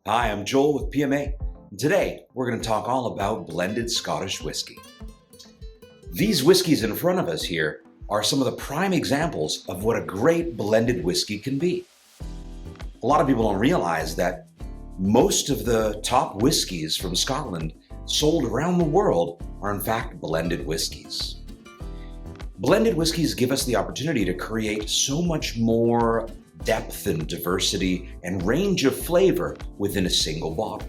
Hi, I'm Joel with PMA, and today we're going to talk all about blended Scottish whiskey. These whiskeys in front of us here are some of the prime examples of what a great blended whiskey can be. A lot of people don't realize that most of the top whiskeys from Scotland sold around the world are in fact blended whiskeys. Blended whiskeys give us the opportunity to create so much more depth and diversity and range of flavor within a single bottle.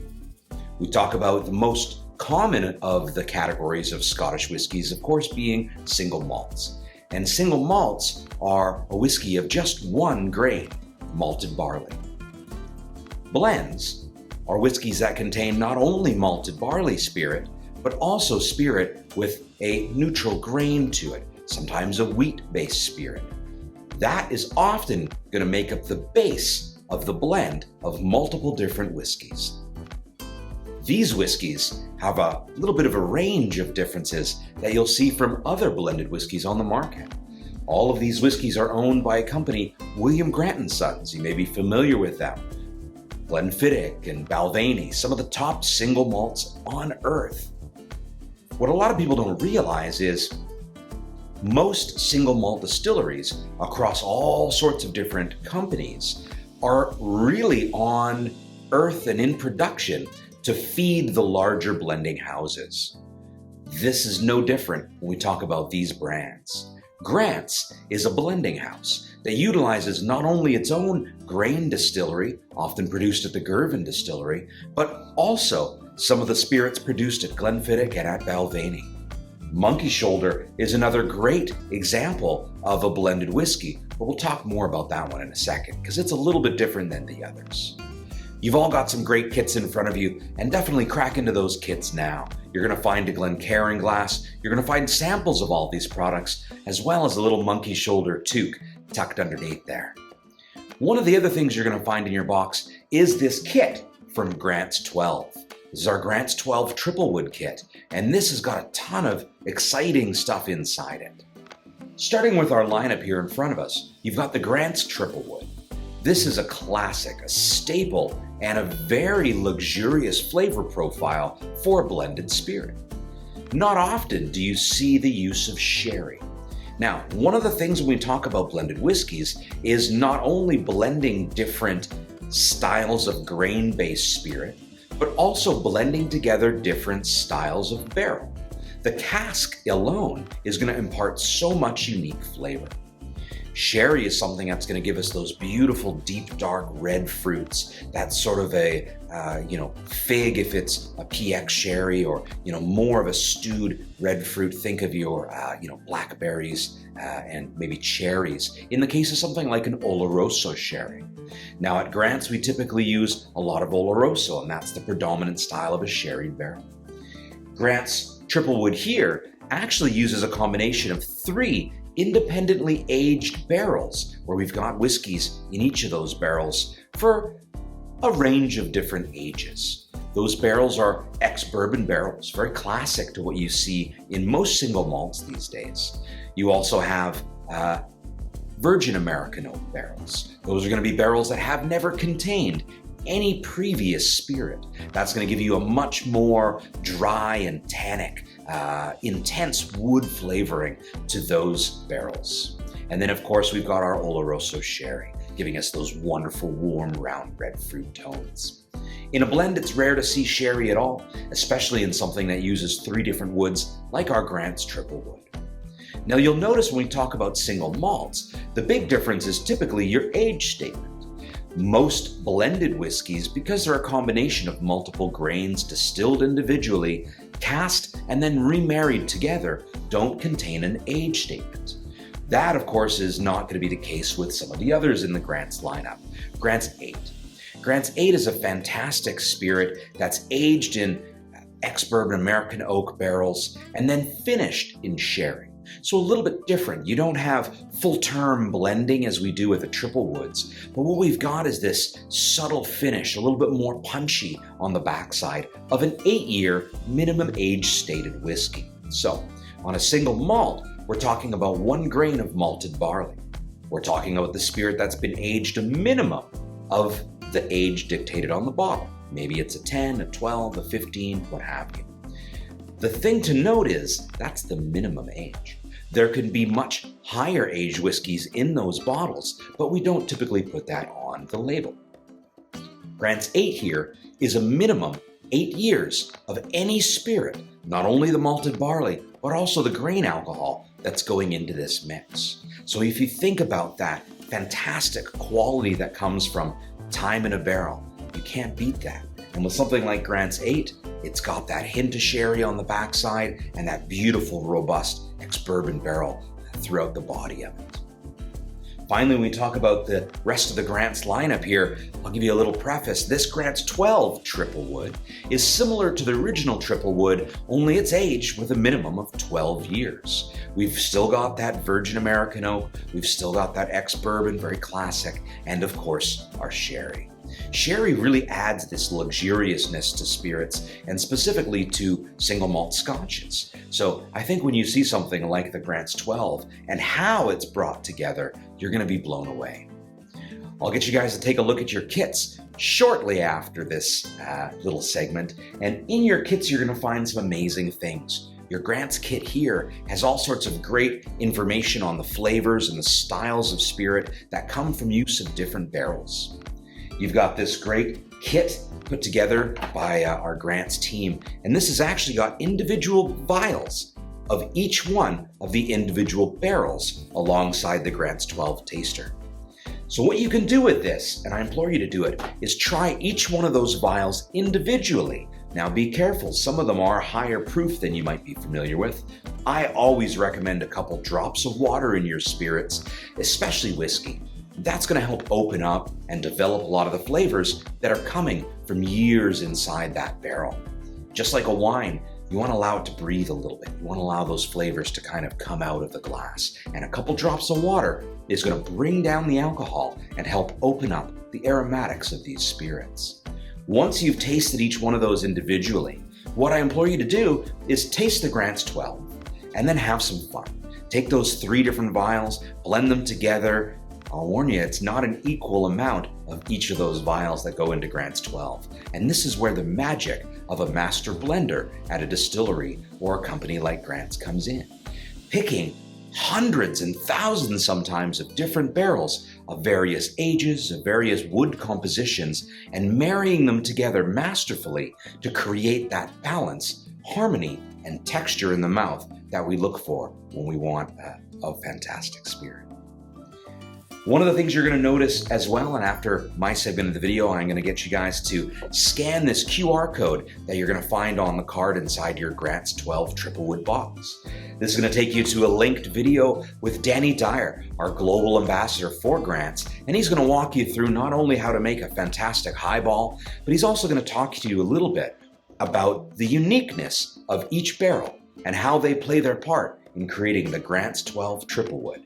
We talk about the most common of the categories of Scottish whiskies, of course, being single malts. And single malts are a whiskey of just one grain, malted barley. Blends are whiskeys that contain not only malted barley spirit, but also spirit with a neutral grain to it, sometimes a wheat-based spirit. That is often going to make up the base of the blend of multiple different whiskeys. These whiskeys have a little bit of a range of differences that you'll see from other blended whiskeys on the market. All of these whiskeys are owned by a company, William Grant & Sons. You may be familiar with them. Glenfiddich and Balvenie, some of the top single malts on earth. What a lot of people don't realize is most single malt distilleries across all sorts of different companies are really on earth and in production to feed the larger blending houses. This is no different when we talk about these brands. Grant's is a blending house that utilizes not only its own grain distillery, often produced at the Girvan distillery, but also some of the spirits produced at Glenfiddich and at Balvenie. Monkey Shoulder is another great example of a blended whiskey, but we'll talk more about that one in a second because it's a little bit different than the others. You've all got some great kits in front of you, and definitely crack into those kits now. You're going to find a Glencairn glass, you're going to find samples of all these products, as well as a little Monkey Shoulder toque tucked underneath there. One of the other things you're going to find in your box is this kit from Grant's 12. This is our Grant's 12 Triple Wood kit, and this has got a ton of exciting stuff inside it. Starting with our lineup here in front of us, you've got the Grant's Triple Wood. This is a classic, a staple, and a very luxurious flavor profile for a blended spirit. Not often do you see the use of sherry. Now, one of the things when we talk about blended whiskeys is not only blending different styles of grain-based spirit, but also blending together different styles of barrel. The cask alone is going to impart so much unique flavor. Sherry is something that's going to give us those beautiful, deep, dark red fruits. That's sort of a, fig if it's a PX sherry, or, more of a stewed red fruit. Think of your, blackberries and maybe cherries. In the case of something like an Oloroso sherry. Now at Grant's, we typically use a lot of Oloroso, and that's the predominant style of a sherry barrel. Grant's Triple Wood here actually uses a combination of 3 independently aged barrels, where we've got whiskeys in each of those barrels for a range of different ages. Those barrels are ex-bourbon barrels, very classic to what you see in most single malts these days. You also have virgin American oak barrels. Those are going to be barrels that have never contained any previous spirit. That's going to give you a much more dry and tannic, intense wood flavoring to those barrels. And then, of course, we've got our Oloroso sherry, giving us those wonderful, warm, round red fruit tones. In a blend, it's rare to see sherry at all, especially in something that uses 3 different woods like our Grant's Triple Wood. Now, you'll notice when we talk about single malts, the big difference is typically your age statement. Most blended whiskeys, because they're a combination of multiple grains distilled individually, cast and then remarried together, don't contain an age statement. That, of course, is not going to be the case with some of the others in the Grant's lineup. Grant's 8. Grant's 8 is a fantastic spirit that's aged in ex-bourbon American oak barrels and then finished in sherry. So a little bit different. You don't have full-term blending as we do with the triple woods, but what we've got is this subtle finish, a little bit more punchy on the backside of an 8-year minimum age stated whiskey. So on a single malt, we're talking about 1 grain of malted barley. We're talking about the spirit that's been aged a minimum of the age dictated on the bottle, Maybe it's a 10, a 12, a 15, what have you. The thing to note is that's the minimum age. There can be much higher aged whiskeys in those bottles, but we don't typically put that on the label. Grant's 8 here is a minimum 8 years of any spirit, not only the malted barley, but also the grain alcohol that's going into this mix. So if you think about that fantastic quality that comes from time in a barrel, you can't beat that. And with something like Grant's 8, it's got that hint of sherry on the backside and that beautiful, robust ex-bourbon barrel throughout the body of it. Finally, when we talk about the rest of the Grant's lineup here, I'll give you a little preface. This Grant's 12 Triple Wood is similar to the original Triple Wood, only it's aged with a minimum of 12 years. We've still got that virgin American oak, we've still got that ex-bourbon, very classic, and of course, our sherry. Sherry really adds this luxuriousness to spirits and specifically to single malt scotches. So I think when you see something like the Grant's 12 and how it's brought together, you're going to be blown away. I'll get you guys to take a look at your kits shortly after this little segment. And in your kits, you're going to find some amazing things. Your Grant's kit here has all sorts of great information on the flavors and the styles of spirit that come from use of different barrels. You've got this great kit put together by our Grant's team, and this has actually got individual vials of each one of the individual barrels alongside the Grant's 12 taster. So what you can do with this, and I implore you to do it, is try each one of those vials individually. Now be careful, some of them are higher proof than you might be familiar with. I always recommend a couple drops of water in your spirits, especially whiskey. That's going to help open up and develop a lot of the flavors that are coming from years inside that barrel. Just like a wine, you want to allow it to breathe a little bit. You want to allow those flavors to kind of come out of the glass. And a couple drops of water is going to bring down the alcohol and help open up the aromatics of these spirits. Once you've tasted each one of those individually, what I implore you to do is taste the Grant's 12 and then have some fun. Take those 3 different vials, blend them together. I'll warn you, it's not an equal amount of each of those vials that go into Grant's 12. And this is where the magic of a master blender at a distillery or a company like Grant's comes in. Picking hundreds and thousands sometimes of different barrels of various ages, of various wood compositions, and marrying them together masterfully to create that balance, harmony, and texture in the mouth that we look for when we want a fantastic spirit. One of the things you're going to notice as well, and after my segment of the video, I'm going to get you guys to scan this QR code that you're going to find on the card inside your Grant's 12 Triple Wood box. This is going to take you to a linked video with Danny Dyer, our global ambassador for Grant's, and he's going to walk you through not only how to make a fantastic highball, but he's also going to talk to you a little bit about the uniqueness of each barrel and how they play their part in creating the Grant's 12 Triple Wood.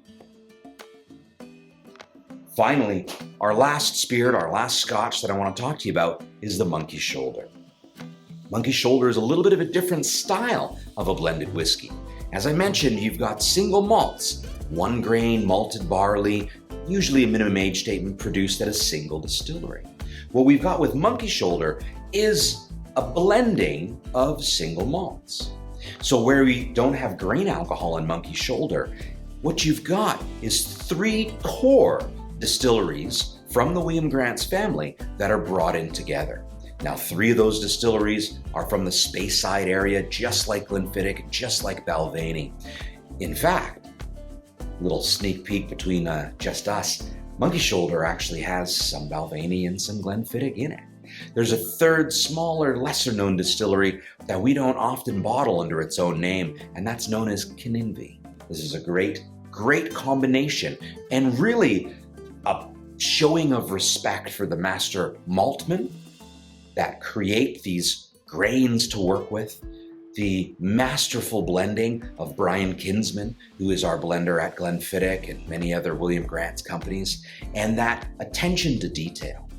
Finally, our last spirit, our last Scotch that I want to talk to you about is the Monkey Shoulder. Monkey Shoulder is a little bit of a different style of a blended whiskey. As I mentioned, you've got single malts, 1 grain malted barley, usually a minimum age statement produced at a single distillery. What we've got with Monkey Shoulder is a blending of single malts. So where we don't have grain alcohol in Monkey Shoulder, what you've got is 3 core distilleries from the William Grant's family that are brought in together. Now, 3 of those distilleries are from the Speyside area, just like Glenfiddich, just like Balvenie. In fact, little sneak peek between just us, Monkey Shoulder actually has some Balvenie and some Glenfiddich in it. There's a 3rd, smaller, lesser-known distillery that we don't often bottle under its own name, and that's known as Kinninvie. This is a great combination, and really a showing of respect for the master maltmen that create these grains to work with, the masterful blending of Brian Kinsman, who is our blender at Glenfiddich and many other William Grant's companies, and that attention to detail.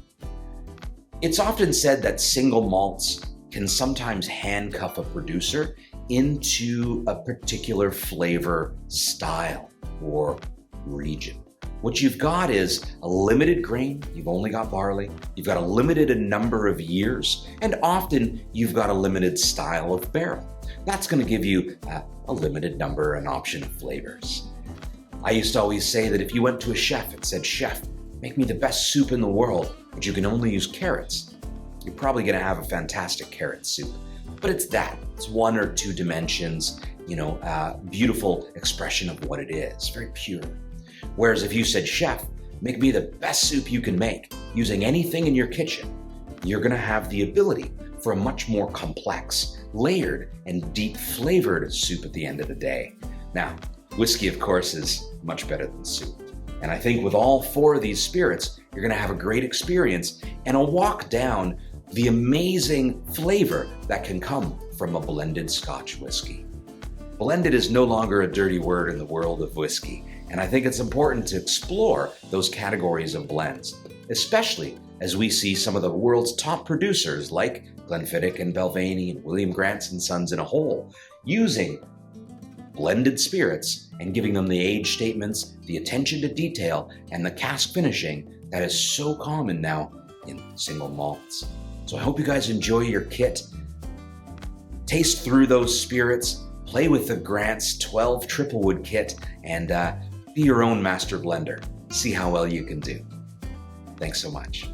It's often said that single malts can sometimes handcuff a producer into a particular flavor style or region. What you've got is a limited grain, you've only got barley, you've got a limited number of years, and often you've got a limited style of barrel. That's going to give you a limited number and option of flavors. I used to always say that if you went to a chef and said, "Chef, make me the best soup in the world, but you can only use carrots," you're probably going to have a fantastic carrot soup. But it's that. It's one or two dimensions, beautiful expression of what it is, very pure. Whereas if you said, "Chef, make me the best soup you can make using anything in your kitchen," you're going to have the ability for a much more complex, layered, and deep flavored soup at the end of the day. Now, whiskey, of course, is much better than soup. And I think with all four of these spirits, you're going to have a great experience and a walk down the amazing flavor that can come from a blended Scotch whiskey. Blended is no longer a dirty word in the world of whiskey, and I think it's important to explore those categories of blends, especially as we see some of the world's top producers like Glenfiddich and Belvany and William Grant & Sons in a whole, using blended spirits and giving them the age statements, the attention to detail, and the cask finishing that is so common now in single malts. So I hope you guys enjoy your kit. Taste through those spirits, play with the Grant's 12 Triple Wood kit, and be your own master blender. See how well you can do. Thanks so much.